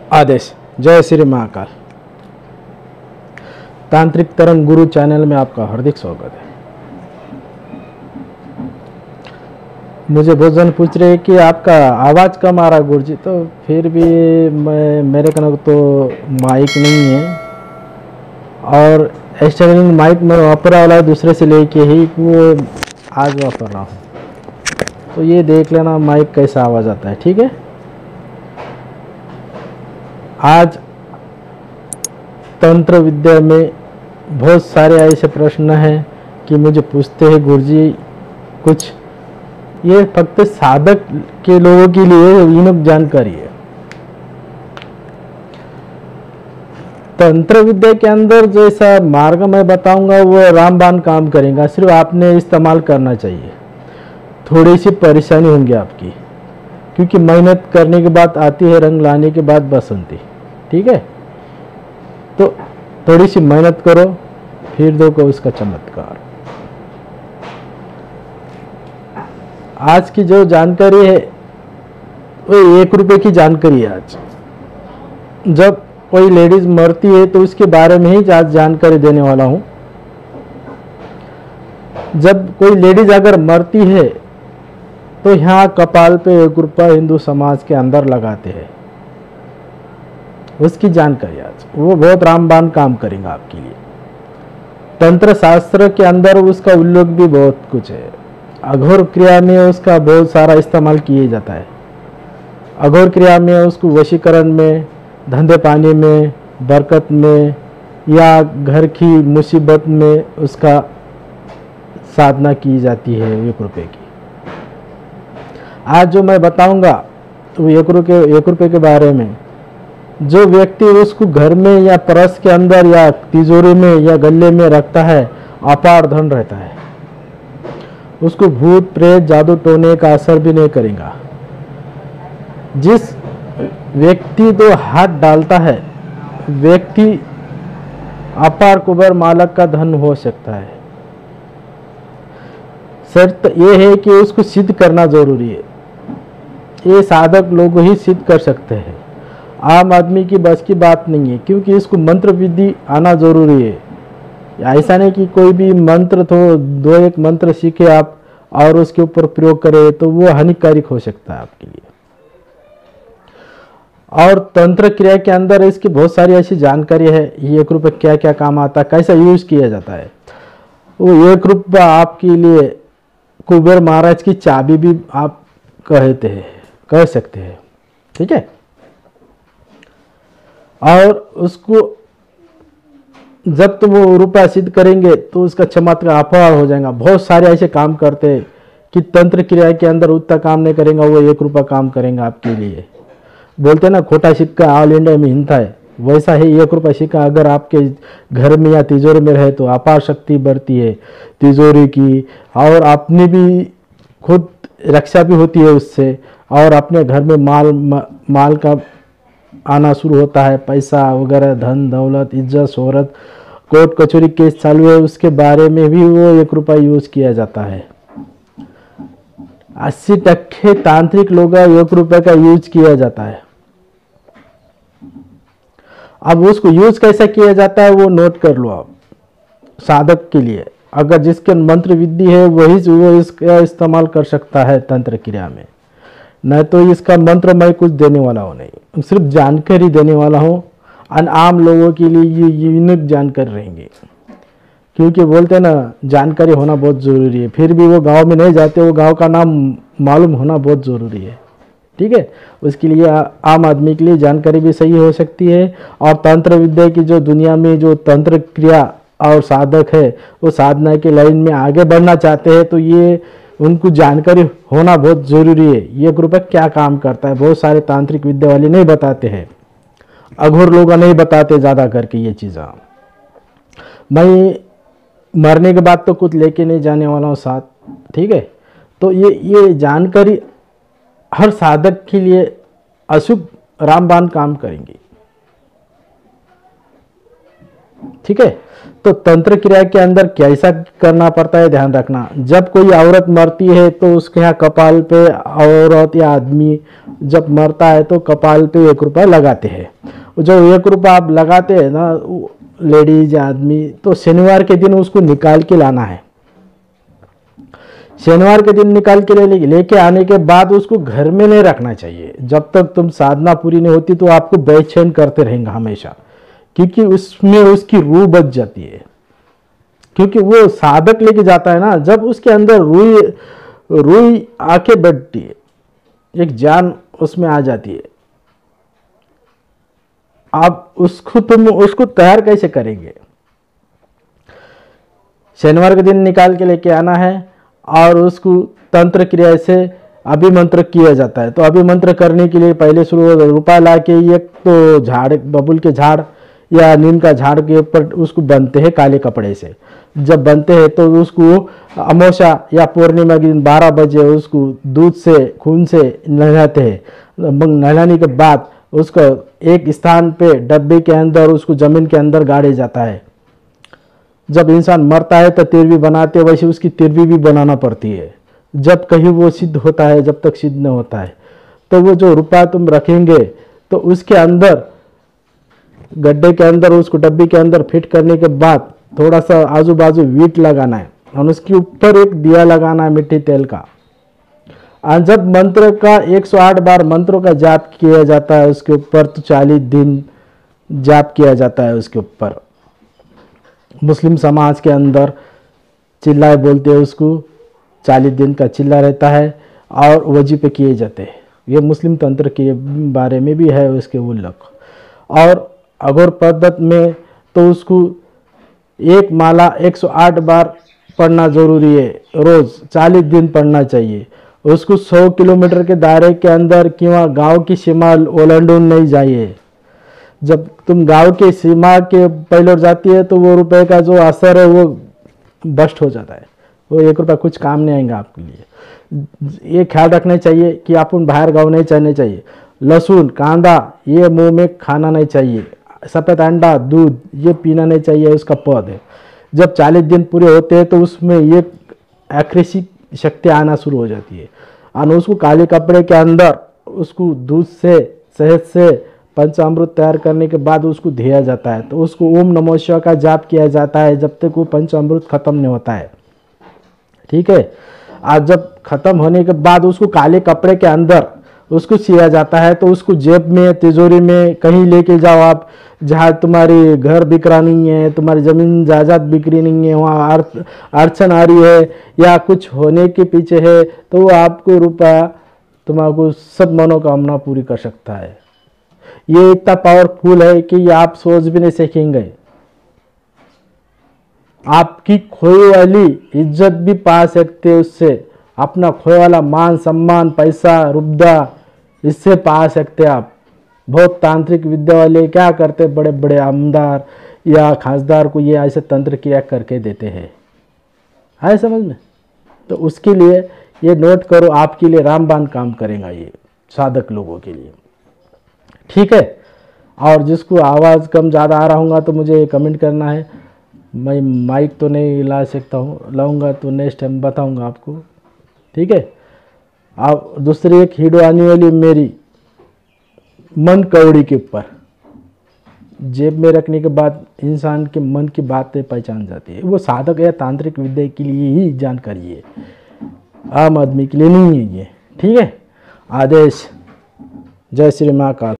आदेश। जय श्री महाकाल। तांत्रिक तरंग गुरु चैनल में आपका हार्दिक स्वागत है। मुझे बहुत जन पूछ रहे हैं कि आपका आवाज़ कम आ रहा गुरुजी, तो फिर भी मेरे कन तो माइक नहीं है और एक्सटर्नल माइक में वापरा वाला दूसरे से लेके ही वो आज वापर रहा हूँ, तो ये देख लेना माइक कैसा आवाज़ आता है। ठीक है। आज तंत्र विद्या में बहुत सारे ऐसे प्रश्न हैं कि मुझे पूछते हैं गुरुजी कुछ, ये फक्त साधक के लोगों के लिए विनम्र जानकारी है। तंत्र विद्या के अंदर जैसा मार्ग मैं बताऊंगा वो रामबाण काम करेगा, सिर्फ आपने इस्तेमाल करना चाहिए। थोड़ी सी परेशानी होंगी आपकी, क्योंकि मेहनत करने के बाद आती है रंग लाने के बाद बसंती। ठीक है, तो थोड़ी सी मेहनत करो, फिर देखो उसका चमत्कार। आज की जो जानकारी है वो 1 रुपए की जानकारी है। आज जब कोई लेडीज मरती है तो उसके बारे में ही आज जानकारी देने वाला हूं। जब कोई लेडीज अगर मरती है तो यहाँ कपाल पे 1 रुपया हिंदू समाज के अंदर लगाते हैं, उसकी जानकारी आज वो बहुत रामबाण काम करेगा आपके लिए। तंत्र शास्त्र के अंदर उसका उल्लेख भी बहुत कुछ है। अघोर क्रिया में उसका बहुत सारा इस्तेमाल किया जाता है। अघोर क्रिया में उसको वशीकरण में, धंधे पानी में, बरकत में या घर की मुसीबत में उसका साधना की जाती है 1 रुपये की। आज जो मैं बताऊंगा वो 1 रुपये के बारे में। जो व्यक्ति उसको घर में या पर्स के अंदर या तिजोरी में या गले में रखता है, अपार धन रहता है। उसको भूत प्रेत जादू टोने का असर भी नहीं करेगा। जिस व्यक्ति तो हाथ डालता है व्यक्ति अपार कुबर मालक का धन हो सकता है। शर्त यह है कि उसको सिद्ध करना जरूरी है। ये साधक लोग ही सिद्ध कर सकते हैं, आम आदमी की बस की बात नहीं है, क्योंकि इसको मंत्र विधि आना जरूरी है। ऐसा नहीं कि कोई भी मंत्र तो 2-1 मंत्र सीखे आप और उसके ऊपर प्रयोग करें तो वो हानिकारक हो सकता है आपके लिए। और तंत्र क्रिया के अंदर इसकी बहुत सारी ऐसी जानकारी है। 1 रुपये क्या क्या काम आता है, कैसा यूज किया जाता है। वो 1 रुपया आपके लिए कुबेर महाराज की चाबी भी आप कह सकते हैं। ठीक है। और उसको जब तुम वो रुपया सिद्ध करेंगे तो उसका चमत्कार अपार हो जाएगा। बहुत सारे ऐसे काम करते हैं कि तंत्र क्रिया के अंदर उतना काम नहीं करेगा, वो 1 रुपया काम करेंगे आपके लिए। बोलते हैं ना खोटा सिक्का ऑल इंडिया में हिलता है, वैसा ही 1 रुपया सिक्का अगर आपके घर में या तिजोरी में रहे तो अपार शक्ति बढ़ती है तिजोरी की, और अपनी भी खुद रक्षा भी होती है उससे, और अपने घर में माल का आना शुरू होता है, पैसा वगैरह, धन दौलत, इज्जत शोहरत। कोर्ट कचहरी केस चालू है उसके बारे में भी वो 1 रुपया यूज किया जाता है। 80% तांत्रिक लोग 1 रुपये का यूज किया जाता है। अब उसको यूज कैसे किया जाता है वो नोट कर लो आप। साधक के लिए अगर जिसके मंत्र विधि है वही वो इसका इस्तेमाल कर सकता है तंत्र क्रिया में, नहीं तो इसका मंत्र मैं कुछ देने वाला हूँ नहीं, सिर्फ जानकारी देने वाला हूँ। आम लोगों के लिए ये यूनिक जानकारी रहेंगे, क्योंकि बोलते हैं ना जानकारी होना बहुत ज़रूरी है। फिर भी वो गांव में नहीं जाते, वो गांव का नाम मालूम होना बहुत ज़रूरी है। ठीक है। उसके लिए आम आदमी के लिए जानकारी भी सही हो सकती है। और तंत्र विद्या की जो दुनिया में जो तंत्र क्रिया और साधक है वो साधना के लाइन में आगे बढ़ना चाहते हैं तो ये उनको जानकारी होना बहुत ज़रूरी है। 1 रुपया क्या काम करता है बहुत सारे तांत्रिक विद्या वाले नहीं बताते हैं, अघोर लोग नहीं बताते ज़्यादा करके ये चीज़ें। मैं मरने के बाद तो कुछ लेके नहीं जाने वाला हूँ साथ। ठीक है। तो ये जानकारी हर साधक के लिए अशुभ रामबाण काम करेंगी। ठीक है। तो तंत्र क्रिया के अंदर कैसा करना पड़ता है ध्यान रखना। जब कोई औरत मरती है तो उसके यहाँ कपाल पे, औरत या आदमी जब मरता है तो कपाल पे 1 रुपया लगाते हैं। जो 1 रुपया आप लगाते हैं ना, लेडीज या आदमी, तो शनिवार के दिन उसको निकाल के लाना है। शनिवार के दिन निकाल के लेके आने के बाद उसको घर में नहीं रखना चाहिए। जब तक तुम साधना पूरी नहीं होती तो आपको बेचैन करते रहेंगे हमेशा, क्योंकि उसमें उसकी रूह बच जाती है। क्योंकि वो साधक लेके जाता है ना, जब उसके अंदर रूह आके बैठती है, एक जान उसमें आ जाती है। आप उसको तैयार कैसे करेंगे? शनिवार के दिन निकाल के लेके आना है और उसको तंत्र क्रिया से अभिमंत्र किया जाता है। तो अभिमंत्र करने के लिए पहले शुरू रुपया ला के एक तो झाड़, बबुल के झाड़ या नीम का झाड़ के ऊपर उसको बंधते हैं काले कपड़े से। जब बनते हैं तो उसको अमावस्या या पूर्णिमा के दिन 12 बजे उसको दूध से, खून से नहलाते हैं। नहलाने के बाद उसको एक स्थान पे डब्बे के अंदर, उसको जमीन के अंदर गाड़े जाता है। जब इंसान मरता है तो तिरवी बनाते हैं, वैसे उसकी तिरवी भी बनाना पड़ती है। जब कहीं वो सिद्ध होता है, जब तक सिद्ध न होता है, तो वो जो रुपया तुम रखेंगे तो उसके अंदर, गड्ढे के अंदर, उसको डब्बी के अंदर फिट करने के बाद थोड़ा सा आजू बाजू वीट लगाना है और उसके ऊपर एक दिया लगाना है मिट्टी तेल का। और जब मंत्र का 108 बार मंत्रों का जाप किया जाता है उसके ऊपर, तो 40 दिन जाप किया जाता है उसके ऊपर। मुस्लिम समाज के अंदर चिल्लाए बोलते हैं उसको, 40 दिन का चिल्ला रहता है और वजीफे किए जाते हैं। ये मुस्लिम तंत्र के बारे में भी है उसके उल्लेख। और अघोर पद्धत में तो उसको एक माला 108 बार पढ़ना जरूरी है, रोज 40 दिन पढ़ना चाहिए। उसको 100 किलोमीटर के दायरे के अंदर किंवा गांव की सीमा ओलंडून नहीं जाइए। जब तुम गांव के सीमा के पहले जाती है तो वो रुपए का जो असर है वो बस्ट हो जाता है। वो 1 रुपया कुछ काम नहीं आएगा आपके लिए। ये ख्याल रखना चाहिए कि आप बाहर गाँव नहीं जाने चाहिए। लहसुन, कांदा ये मुंह में खाना नहीं चाहिए। सफ़ेद अंडा, दूध ये पीना नहीं चाहिए, उसका पद है। जब 40 दिन पूरे होते हैं तो उसमें ये एक्रेसी शक्ति आना शुरू हो जाती है। और उसको काले कपड़े के अंदर उसको दूध से, शहद से पंचामृत तैयार करने के बाद उसको दिया जाता है। तो उसको ओम नमः शिवाय का जाप किया जाता है जब तक वो पंचामृत खत्म नहीं होता है। ठीक है। आज जब खत्म होने के बाद उसको काले कपड़े के अंदर उसको सिया जाता है। तो उसको जेब में, तिजोरी में कहीं लेके जाओ आप, जहाँ तुम्हारी घर बिक्रा नहीं है, तुम्हारी जमीन जायदाद बिक्री नहीं है, वहाँ अड़चन आ रही है या कुछ होने के पीछे है, तो वो आपको रुपया तुम्हारा सब मनोकामना पूरी कर सकता है। ये इतना पावरफुल है कि आप सोच भी नहीं सकेंगे। आपकी खोई वाली इज्जत भी पा सकते हैं उससे। अपना खोए वाला मान सम्मान, पैसा, रुपया इससे पा सकते हैं आप। बहुत तांत्रिक विद्या वाले क्या करते, बड़े बड़े आमदार या खासदार को ये ऐसे तंत्र क्रिया करके देते हैं, है समझ में। तो उसके लिए ये नोट करो, आपके लिए रामबाण काम करेगा ये साधक लोगों के लिए। ठीक है। और जिसको आवाज़ कम ज़्यादा आ रहा होगा तो मुझे कमेंट करना है। मैं माइक तो नहीं ला सकता हूँ, लाऊंगा तो नेक्स्ट टाइम बताऊंगा आपको। ठीक है। अब दूसरी एक वीडियो आने वाली मेरी मन कौड़ी के ऊपर। जेब में रखने के बाद इंसान के मन की बातें पहचान जाती है। वो साधक या तांत्रिक विद्या के लिए ही जानकारी है, आम आदमी के लिए नहीं है ये। ठीक है। आदेश। जय श्री महाकाल।